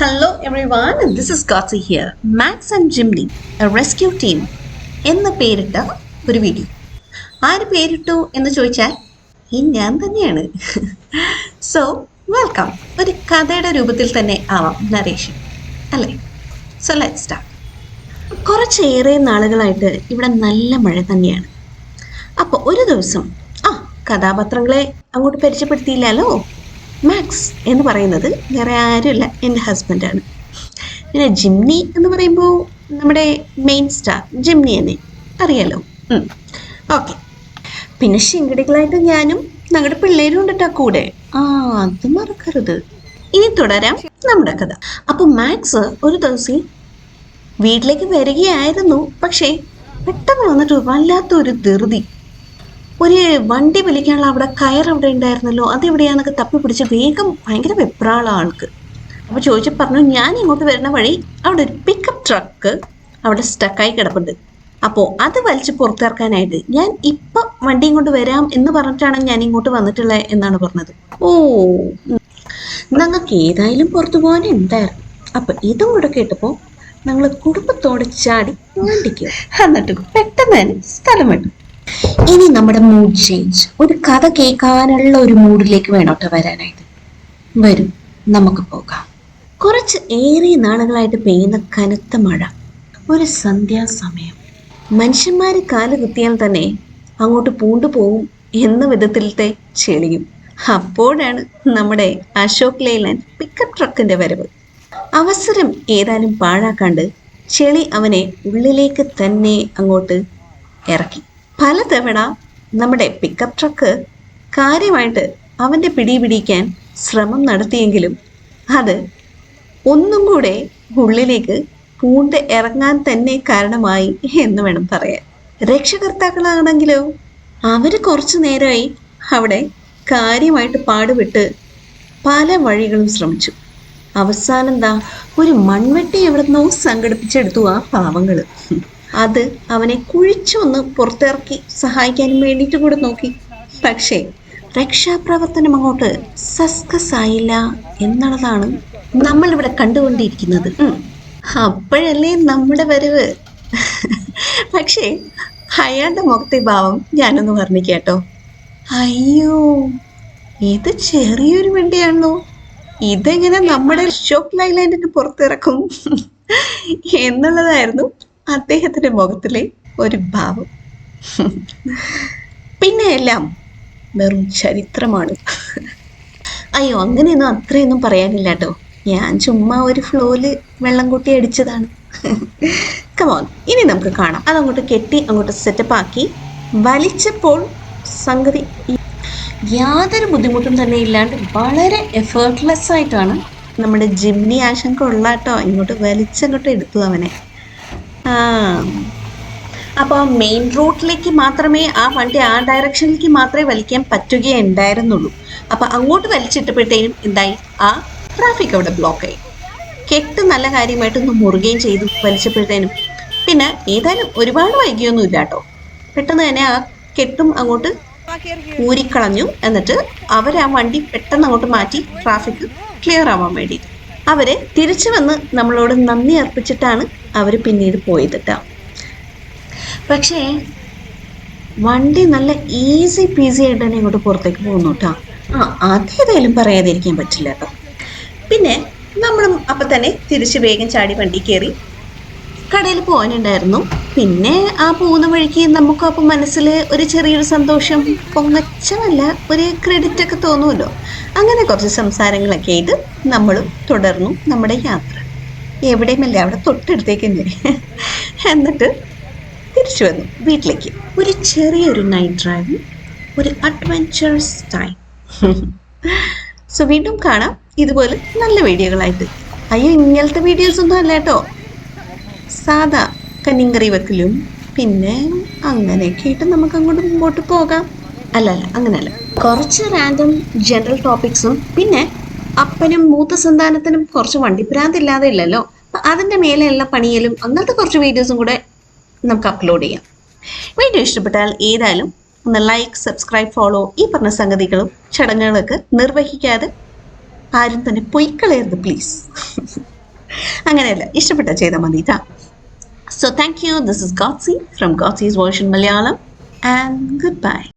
Hello everyone, this is Gotsi here. Max and Jimny, a rescue team എന്ന പേരിട്ട ഒരു video. ആര് പേരിട്ടു എന്ന് ചോദിച്ചാൽ ഈ ഞാൻ തന്നെയാണ്. So welcome. ഒരു കഥയുടെ രൂപത്തിൽ തന്നെ ആവാം നരേഷൻ അല്ലേ? So let's start. കുറച്ചേറെ നാളുകളായിട്ട് ഇവിടെ നല്ല മഴ തന്നെയാണ്. അപ്പോൾ ഒരു ദിവസം കഥാപാത്രങ്ങളെ അങ്ങോട്ട് പരിചയപ്പെടുത്തിയില്ലല്ലോ. മാക്സ് എന്ന് പറയുന്നത് വേറെ ആരുമില്ല, എൻ്റെ ഹസ്ബൻഡാണ്. പിന്നെ ജിംനി എന്ന് പറയുമ്പോൾ നമ്മുടെ മെയിൻ സ്റ്റാർ ജിംനി തന്നെ അറിയാലോ. ഓക്കെ. പിന്നെ ശിങ്കടികളായിട്ട് ഞാനും ഞങ്ങളുടെ പിള്ളേരും ഉണ്ടിട്ടാ കൂടെ. അത് മറക്കരുത്. ഇനി തുടരാം നമ്മുടെ കഥ. അപ്പോൾ മാക്സ് ഒരു ദിവസം വീട്ടിലേക്ക് വരികയായിരുന്നു. പക്ഷേ പെട്ടെന്ന് വന്നിട്ട് വല്ലാത്തൊരു ധൃതി. ഒരു വണ്ടി വലിക്കാനുള്ള അവിടെ കയർ അവിടെ ഉണ്ടായിരുന്നല്ലോ, അതെവിടെയാന്നൊക്കെ തപ്പി പിടിച്ച് വേഗം ഭയങ്കര വെപ്രാള ആൾക്ക്. അപ്പോൾ ചോദിച്ചു പറഞ്ഞു, ഞാൻ ഇങ്ങോട്ട് വരുന്ന വഴി അവിടെ ഒരു പിക്കപ്പ് ട്രക്ക് അവിടെ സ്റ്റക്കായി കിടപ്പുണ്ട്. അപ്പോൾ അത് വലിച്ച് പുറത്തിറക്കാനായിട്ട് ഞാൻ ഇപ്പം വണ്ടിയും കൊണ്ട് വരാം എന്ന് പറഞ്ഞിട്ടാണ് ഞാൻ ഇങ്ങോട്ട് വന്നിട്ടുള്ളത് എന്നാണ് പറഞ്ഞത്. ഞങ്ങൾക്ക് ഏതായാലും പുറത്തു പോകാൻ ഉണ്ടായിരുന്നു. അപ്പം ഇതും കൂടെ കേട്ടപ്പോൾ ഞങ്ങൾ കുടുംബത്തോടെ ചാടി വണ്ടിക്ക് എന്നിട്ട് പെട്ടെന്ന് തന്നെ സ്ഥലം വിട്ടു. ഇനി നമ്മുടെ മൂഡ് ചേഞ്ച്, ഒരു കഥ കേൾക്കാനുള്ള ഒരു മൂഡിലേക്ക് വേണോട്ടോ വരാനായിട്ട്. വരും, നമുക്ക് പോകാം. കുറച്ച് ഏറെ നാളുകളായിട്ട് പെയ്യുന്ന കനത്ത മഴ, ഒരു സന്ധ്യാസമയം. മനുഷ്യന്മാർ കാല് കുത്തിയാൽ തന്നെ അങ്ങോട്ട് പൂണ്ടുപോകും എന്ന വിധത്തിലത്തെ ചെളിയും. അപ്പോഴാണ് നമ്മുടെ അശോക് ലേലാൻഡ് പിക്കപ്പ് ട്രക്കിന്റെ വരവ്. അവസരം ഏതാനും പാഴാക്കാണ്ട് ചെളി അവനെ ഉള്ളിലേക്ക് തന്നെ അങ്ങോട്ട് ഇറക്കി. പലതവണ നമ്മുടെ പിക്കപ്പ് ട്രക്ക് കാര്യമായിട്ട് അവൻ്റെ പിടിപിടിക്കാൻ ശ്രമം നടത്തിയെങ്കിലും അത് ഒന്നും കൂടെ ഉള്ളിലേക്ക് പൂണ്ട് ഇറങ്ങാൻ തന്നെ കാരണമായി എന്ന് വേണം പറയാൻ. രക്ഷകർത്താക്കളാണെങ്കിലോ അവർ കുറച്ചു നേരമായി അവിടെ കാര്യമായിട്ട് പാടുപെട്ട് പല വഴികളും ശ്രമിച്ചു. അവസാനം ഒരു മൺവെട്ടി എവിടുന്നോ സംഘടിപ്പിച്ചെടുത്തു ആ പാവങ്ങൾ. അത് അവനെ കുഴിച്ചൊന്ന് പുറത്തിറക്കി സഹായിക്കാനും വേണ്ടിയിട്ട് കൂടെ നോക്കി. പക്ഷേ രക്ഷാപ്രവർത്തനം അങ്ങോട്ട് സക്സസ് ആയില്ല എന്നുള്ളതാണ് നമ്മളിവിടെ കണ്ടുകൊണ്ടിരിക്കുന്നത്. അപ്പോഴല്ലേ നമ്മുടെ വരവ്. പക്ഷേ അയാളുടെ മുഖത്തെ ഭാവം ഞാനൊന്ന് വർണ്ണിക്കാട്ടോ. അയ്യോ, ഇത് ചെറിയൊരു വണ്ടിയാണല്ലോ, ഇതെങ്ങനെ നമ്മുടെ അശോക് ലൈലാൻഡിന് പുറത്തിറക്കും എന്നുള്ളതായിരുന്നു അദ്ദേഹത്തിന്റെ മുഖത്തിലെ ഒരു ഭാവം. പിന്നെ എല്ലാം വെറും ചരിത്രമാണ്. അയ്യോ, അങ്ങനെയൊന്നും അത്രയൊന്നും പറയാനില്ല കേട്ടോ. ഞാൻ ചുമ്മാ ഒരു ഫ്ലോയില് വെള്ളം കൂട്ടി അടിച്ചതാണ്. കമോൺ, ഇനി നമുക്ക് കാണാം. അതങ്ങോട്ട് കെട്ടി അങ്ങോട്ട് സെറ്റപ്പ് ആക്കി വലിച്ചപ്പോൾ സംഗതി യാതൊരു ബുദ്ധിമുട്ടും തന്നെ ഇല്ലാണ്ട് വളരെ എഫേർട്ട്ലെസ് ആയിട്ടാണ് നമ്മുടെ ജിംനി ആശങ്ക ഉള്ളാട്ടോ ഇങ്ങോട്ട് വലിച്ചങ്ങോട്ട് എടുത്തു അവനെ. അപ്പോൾ മെയിൻ റൂട്ടിലേക്ക് മാത്രമേ ആ വണ്ടി ആ ഡയറക്ഷനിലേക്ക് മാത്രമേ വലിക്കാൻ പറ്റുകയുണ്ടായിരുന്നുള്ളൂ. അപ്പം അങ്ങോട്ട് വലിച്ചിട്ടപ്പോഴത്തേനും എന്തായി, ആ ട്രാഫിക് അവിടെ ബ്ലോക്കായി. കെട്ട് നല്ല കാര്യമായിട്ടൊന്ന് മുറുകയും ചെയ്തു വലിച്ചപ്പോഴത്തേനും. പിന്നെ ഏതായാലും ഒരുപാട് വൈകിയൊന്നും ഇല്ല കേട്ടോ. പെട്ടെന്ന് തന്നെ ആ കെട്ടും അങ്ങോട്ട് ഊരിക്കളഞ്ഞു. എന്നിട്ട് അവർ ആ വണ്ടി പെട്ടെന്ന് അങ്ങോട്ട് മാറ്റി ട്രാഫിക് ക്ലിയർ ആവാൻ വേണ്ടിയിട്ട് അവരെ തിരിച്ചു വന്ന് നമ്മളോട് നന്ദി അർപ്പിച്ചിട്ടാണ് അവർ പിന്നീട് പോയത് കേട്ടോ. പക്ഷേ വണ്ടി നല്ല ഈസി പീസി ആയിട്ട് തന്നെ ഇങ്ങോട്ട് പുറത്തേക്ക് പോകുന്നു കേട്ടോ. അതേതായാലും പറയാതിരിക്കാൻ പറ്റില്ല കേട്ടോ. പിന്നെ നമ്മളും അപ്പം തന്നെ തിരിച്ച് വേഗം ചാടി വണ്ടി കയറി കടയിൽ പോകാനുണ്ടായിരുന്നു. പിന്നെ ആ പോകുന്ന വഴിക്ക് നമുക്ക് അപ്പം മനസ്സിൽ ഒരു ചെറിയൊരു സന്തോഷം, പൊങ്ങച്ചമല്ല ഒരു ക്രെഡിറ്റ് ഒക്കെ തോന്നുമല്ലോ. അങ്ങനെ കുറച്ച് സംസാരങ്ങളൊക്കെ ആയിട്ട് നമ്മളും തുടർന്നു നമ്മുടെ യാത്ര. എവിടെയുമല്ല, അവിടെ തൊട്ടടുത്തേക്ക് തന്നെ. എന്നിട്ട് തിരിച്ചു വന്നു വീട്ടിലേക്ക്. ഒരു ചെറിയൊരു നൈറ്റ് ഡ്രൈവും ഒരു അഡ്വെഞ്ചറസ് ടൈം. സോ വീണ്ടും കാണാം ഇതുപോലെ നല്ല വീഡിയോകളായിട്ട്. അയ്യോ, ഇങ്ങനത്തെ വീഡിയോസ് ഒന്നും അല്ല കേട്ടോ, സാധാ കന്നിങ്കറി വെക്കലും പിന്നെ അങ്ങനെയൊക്കെ ആയിട്ട് നമുക്ക് അങ്ങോട്ട് മുമ്പോട്ട് പോകാം. അല്ല അങ്ങനെയല്ല, കുറച്ച് റാൻഡം ജനറൽ ടോപ്പിക്സും പിന്നെ അപ്പനും മൂത്ത സന്താനത്തിനും കുറച്ച് വണ്ടിപ്രാന്തില്ലാതെ ഇല്ലല്ലോ, അതിൻ്റെ മേലെയുള്ള പണിയലും അങ്ങനത്തെ കുറച്ച് വീഡിയോസും കൂടെ നമുക്ക് അപ്ലോഡ് ചെയ്യാം. വീഡിയോ ഇഷ്ടപ്പെട്ടാൽ ഏതായാലും ഒന്ന് ലൈക്ക്, സബ്സ്ക്രൈബ്, ഫോളോ, ഈ പറഞ്ഞ സംഗതികളും ചടങ്ങുകളൊക്കെ നിർവഹിക്കാതെ ആരും തന്നെ പൊയ്ക്കളയരുത് പ്ലീസ്. അങ്ങനെയല്ല, ഇഷ്ടപ്പെട്ടാൽ ചെയ്താൽ മതി കേട്ടോ. So thank you. This is Gotsi from Gotzi's Version Malayalam, and goodbye.